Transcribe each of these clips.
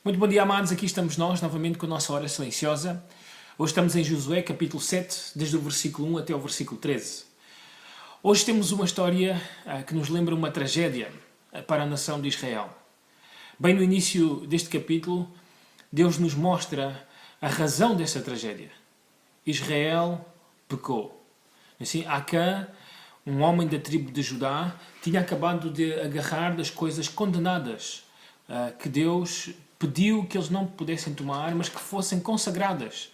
Muito bom dia, amados. Aqui estamos nós, novamente, com a nossa hora silenciosa. Hoje estamos em Josué, capítulo 7, desde o versículo 1 até o versículo 13. Hoje temos uma história que nos lembra uma tragédia para a nação de Israel. Bem no início deste capítulo, Deus nos mostra a razão dessa tragédia. Israel pecou. Assim, Acã, um homem da tribo de Judá, tinha acabado de agarrar das coisas condenadas que Deus pediu que eles não pudessem tomar, mas que fossem consagradas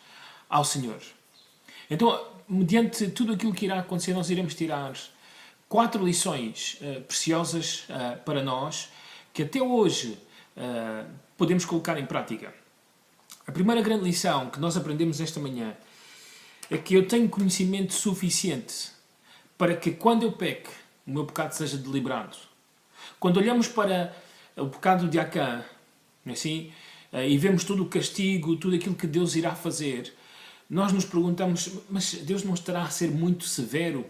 ao Senhor. Então, mediante tudo aquilo que irá acontecer, nós iremos tirar 4 lições preciosas para nós, que até hoje podemos colocar em prática. A primeira grande lição que nós aprendemos esta manhã é que eu tenho conhecimento suficiente para que quando eu peque, o meu pecado seja deliberado. Quando olhamos para o pecado de Acã, assim, e vemos todo o castigo, tudo aquilo que Deus irá fazer, nós nos perguntamos, mas Deus não estará a ser muito severo?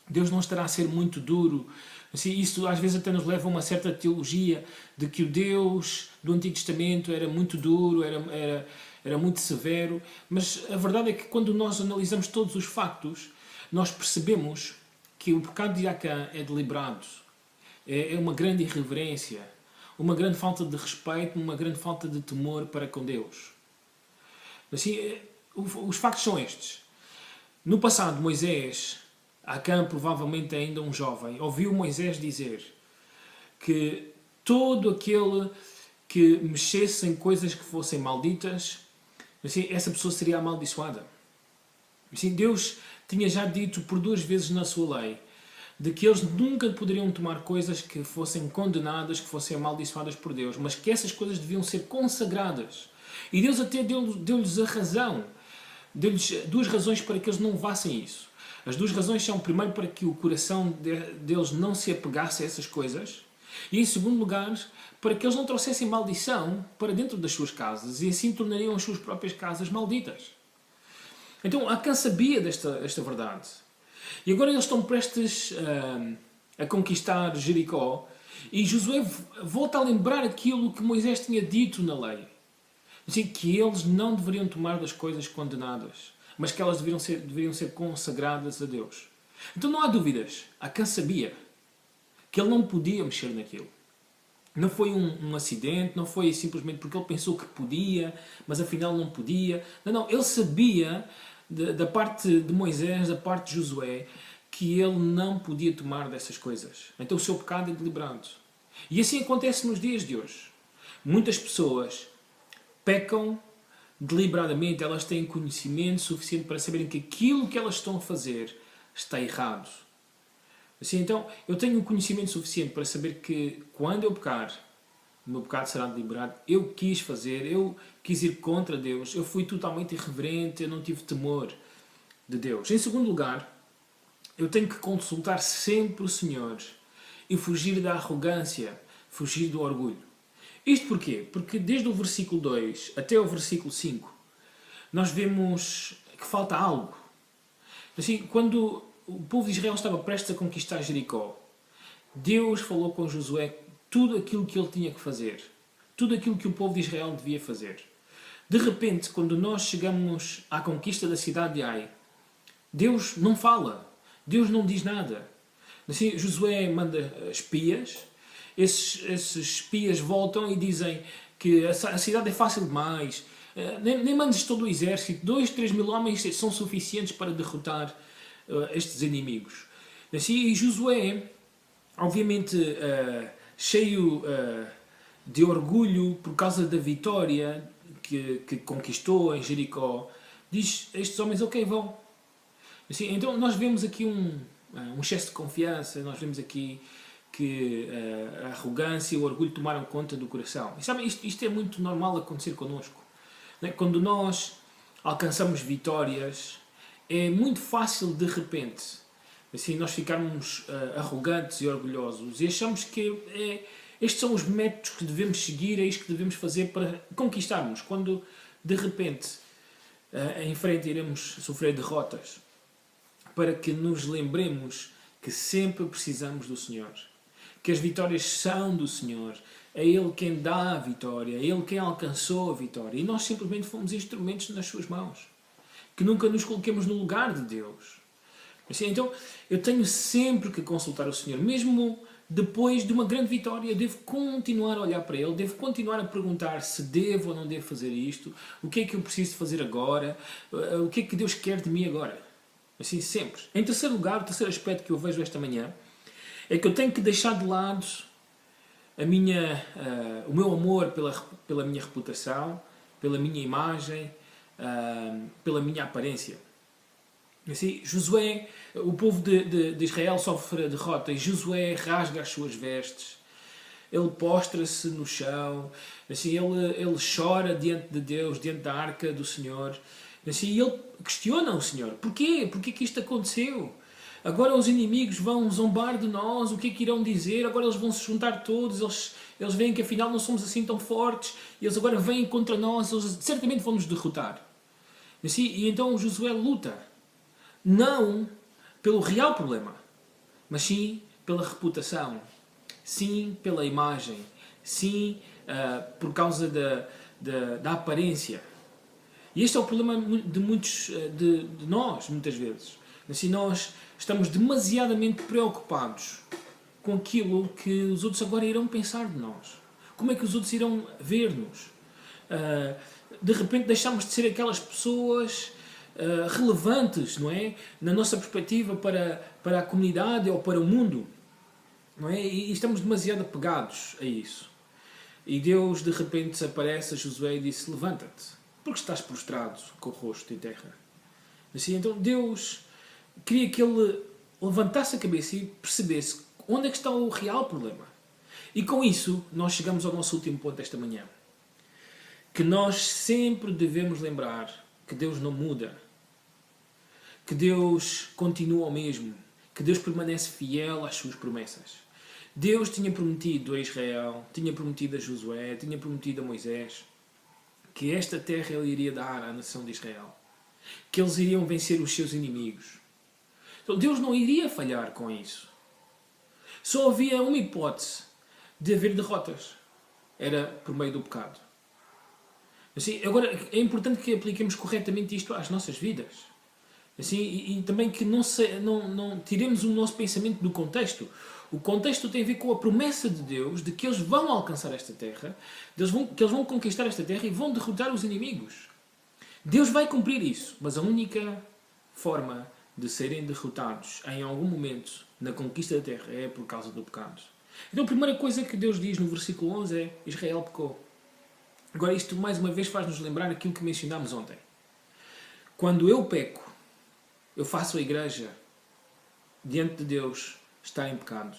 Deus não estará a ser muito duro? Assim, isso às vezes até nos leva a uma certa teologia de que o Deus do Antigo Testamento era muito duro, era muito severo, mas a verdade é que quando nós analisamos todos os factos, nós percebemos que o pecado de Acã é deliberado, é uma grande irreverência, uma grande falta de respeito, uma grande falta de temor para com Deus. Assim, os factos são estes. No passado, Moisés, Acã provavelmente ainda um jovem, ouviu Moisés dizer que todo aquele que mexesse em coisas que fossem malditas, assim, essa pessoa seria amaldiçoada. Assim, Deus tinha já dito por 2 vezes na sua lei de que eles nunca poderiam tomar coisas que fossem condenadas, que fossem amaldiçoadas por Deus, mas que essas coisas deviam ser consagradas. E Deus até deu-lhes a razão. Deu-lhes 2 razões para que eles não levassem isso. As 2 razões são, primeiro, para que o coração deles não se apegasse a essas coisas, e, em segundo lugar, para que eles não trouxessem maldição para dentro das suas casas, e assim tornariam as suas próprias casas malditas. Então, Acã sabia desta verdade. E agora eles estão prestes a conquistar Jericó, e Josué volta a lembrar aquilo que Moisés tinha dito na lei. Assim, que eles não deveriam tomar das coisas condenadas, mas que elas deveriam ser consagradas a Deus. Então não há dúvidas. Acã sabia que ele não podia mexer naquilo. Não foi um acidente, não foi simplesmente porque ele pensou que podia, mas afinal não podia. Não, ele sabia da parte de Moisés, da parte de Josué, que ele não podia tomar dessas coisas. Então o seu pecado é deliberado. E assim acontece nos dias de hoje. Muitas pessoas pecam deliberadamente, elas têm conhecimento suficiente para saberem que aquilo que elas estão a fazer está errado. Assim, então, eu tenho conhecimento suficiente para saber que quando eu pecar, o meu pecado será deliberado. Eu quis fazer, eu quis ir contra Deus, eu fui totalmente irreverente, eu não tive temor de Deus. Em segundo lugar, eu tenho que consultar sempre o Senhor e fugir da arrogância, fugir do orgulho. Isto porquê? Porque desde o versículo 2 até o versículo 5, nós vemos que falta algo. Assim, quando o povo de Israel estava prestes a conquistar Jericó, Deus falou com Josué tudo aquilo que ele tinha que fazer. Tudo aquilo que o povo de Israel devia fazer. De repente, quando nós chegamos à conquista da cidade de Ai, Deus não fala. Deus não diz nada. Assim, Josué manda espias. Esses espias voltam e dizem que a cidade é fácil demais. Nem mandes todo o exército. 2, 3 mil homens são suficientes para derrotar estes inimigos. Assim, e Josué, obviamente cheio de orgulho por causa da vitória que conquistou em Jericó, diz a estes homens, ok, vão. Assim, então nós vemos aqui um excesso de confiança, nós vemos aqui que a arrogância e o orgulho tomaram conta do coração. E sabem, isto é muito normal acontecer connosco. Quando nós alcançamos vitórias, é muito fácil de repente assim, nós ficarmos arrogantes e orgulhosos e achamos que estes são os métodos que devemos seguir, é isto que devemos fazer para conquistarmos, quando de repente em frente iremos sofrer derrotas, para que nos lembremos que sempre precisamos do Senhor, que as vitórias são do Senhor, É Ele quem dá a vitória, é Ele quem alcançou a vitória. E nós simplesmente fomos instrumentos nas suas mãos. Que nunca nos coloquemos no lugar de Deus. Assim, então, eu tenho sempre que consultar o Senhor. Mesmo depois de uma grande vitória, eu devo continuar a olhar para Ele, devo continuar a perguntar se devo ou não devo fazer isto, o que é que eu preciso fazer agora, o que é que Deus quer de mim agora. Assim, sempre. Em terceiro lugar, o terceiro aspecto que eu vejo esta manhã é que eu tenho que deixar de lado o meu amor pela minha reputação, pela minha imagem, pela minha aparência. Assim, Josué, o povo de Israel sofre a derrota e Josué rasga as suas vestes, ele postra-se no chão, assim, ele chora diante de Deus, diante da arca do Senhor, assim, ele questiona o Senhor: porquê? Porquê que isto aconteceu? Agora os inimigos vão zombar de nós, o que é que irão dizer? Agora eles vão se juntar todos, eles veem que afinal não somos assim tão fortes, e eles agora vêm contra nós, eles certamente vão nos derrotar. Assim, e então Josué luta. Não pelo real problema, mas sim pela reputação, sim pela imagem, sim por causa da aparência. E este é o problema de muitos de nós, muitas vezes. Assim, nós estamos demasiadamente preocupados com aquilo que os outros agora irão pensar de nós. Como é que os outros irão ver-nos? De repente deixamos de ser aquelas pessoas relevantes, não é? Na nossa perspectiva para a comunidade ou para o mundo, não é? E estamos demasiado apegados a isso. E Deus de repente aparece a Josué e disse: levanta-te, porque estás prostrado com o rosto em terra. Assim, então Deus queria que ele levantasse a cabeça e percebesse onde é que está o real problema. E com isso nós chegamos ao nosso último ponto esta manhã, que nós sempre devemos lembrar que Deus não muda, que Deus continua o mesmo, que Deus permanece fiel às suas promessas. Deus tinha prometido a Israel, tinha prometido a Josué, tinha prometido a Moisés que esta terra ele iria dar à nação de Israel, que eles iriam vencer os seus inimigos. Então Deus não iria falhar com isso. Só havia uma hipótese de haver derrotas, era por meio do pecado. Assim, agora, é importante que apliquemos corretamente isto às nossas vidas. Assim, e também que não tiremos o nosso pensamento do contexto. O contexto tem a ver com a promessa de Deus de que eles vão alcançar esta terra, que eles vão conquistar esta terra e vão derrotar os inimigos. Deus vai cumprir isso, mas a única forma de serem derrotados em algum momento na conquista da terra é por causa do pecado. Então a primeira coisa que Deus diz no versículo 11 é: Israel pecou. Agora isto mais uma vez faz-nos lembrar aquilo que mencionámos ontem. Quando eu peco, eu faço a igreja diante de Deus estar em pecado.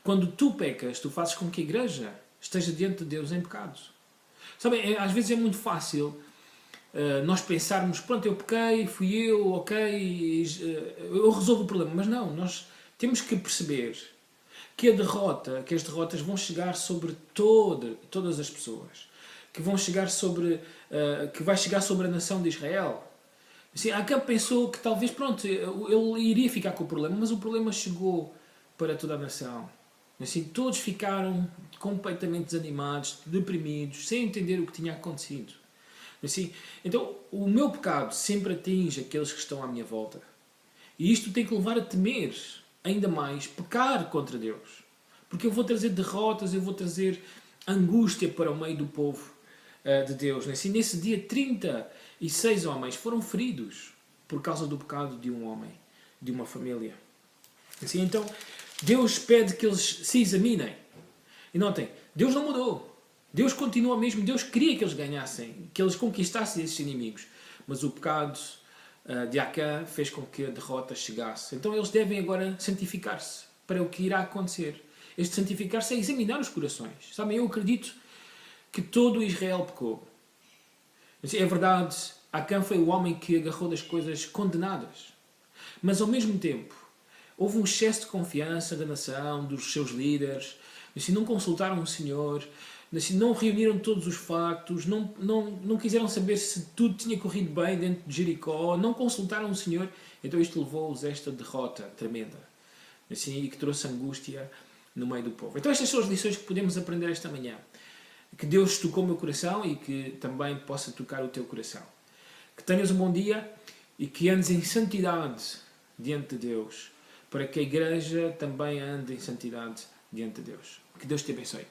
Quando tu pecas, tu fazes com que a igreja esteja diante de Deus em pecado. Sabem, às vezes é muito fácil nós pensarmos: pronto, eu pequei, fui eu, ok, eu resolvo o problema. Mas não, nós temos que perceber que as derrotas vão chegar sobre todas as pessoas, que vão chegar que vai chegar sobre a nação de Israel. Assim, há quem pensou que talvez, pronto, ele iria ficar com o problema, mas o problema chegou para toda a nação. Assim, todos ficaram completamente desanimados, deprimidos, sem entender o que tinha acontecido. Assim, então, o meu pecado sempre atinge aqueles que estão à minha volta. E isto tem que levar a temer ainda mais pecar contra Deus. Porque eu vou trazer derrotas, eu vou trazer angústia para o meio do povo de Deus. Assim, nesse dia, 36 homens foram feridos por causa do pecado de um homem, de uma família. Assim, então, Deus pede que eles se examinem. E notem, Deus não mudou. Deus continua mesmo. Deus queria que eles ganhassem, que eles conquistassem esses inimigos. Mas o pecado de Acã fez com que a derrota chegasse. Então eles devem agora santificar-se para o que irá acontecer. Este santificar-se é examinar os corações. Sabem, eu acredito que todo Israel pecou. É verdade, Acã foi o homem que agarrou das coisas condenadas. Mas ao mesmo tempo, houve um excesso de confiança da nação, dos seus líderes. Assim, não consultaram o Senhor, assim, não reuniram todos os factos, não quiseram saber se tudo tinha corrido bem dentro de Jericó, não consultaram o Senhor. Então isto levou-os a esta derrota tremenda, assim, e que trouxe angústia no meio do povo. Então estas são as lições que podemos aprender esta manhã. Que Deus tocou o meu coração e que também possa tocar o teu coração. Que tenhas um bom dia e que andes em santidade diante de Deus, para que a igreja também ande em santidade diante de Deus. Que Deus te abençoe.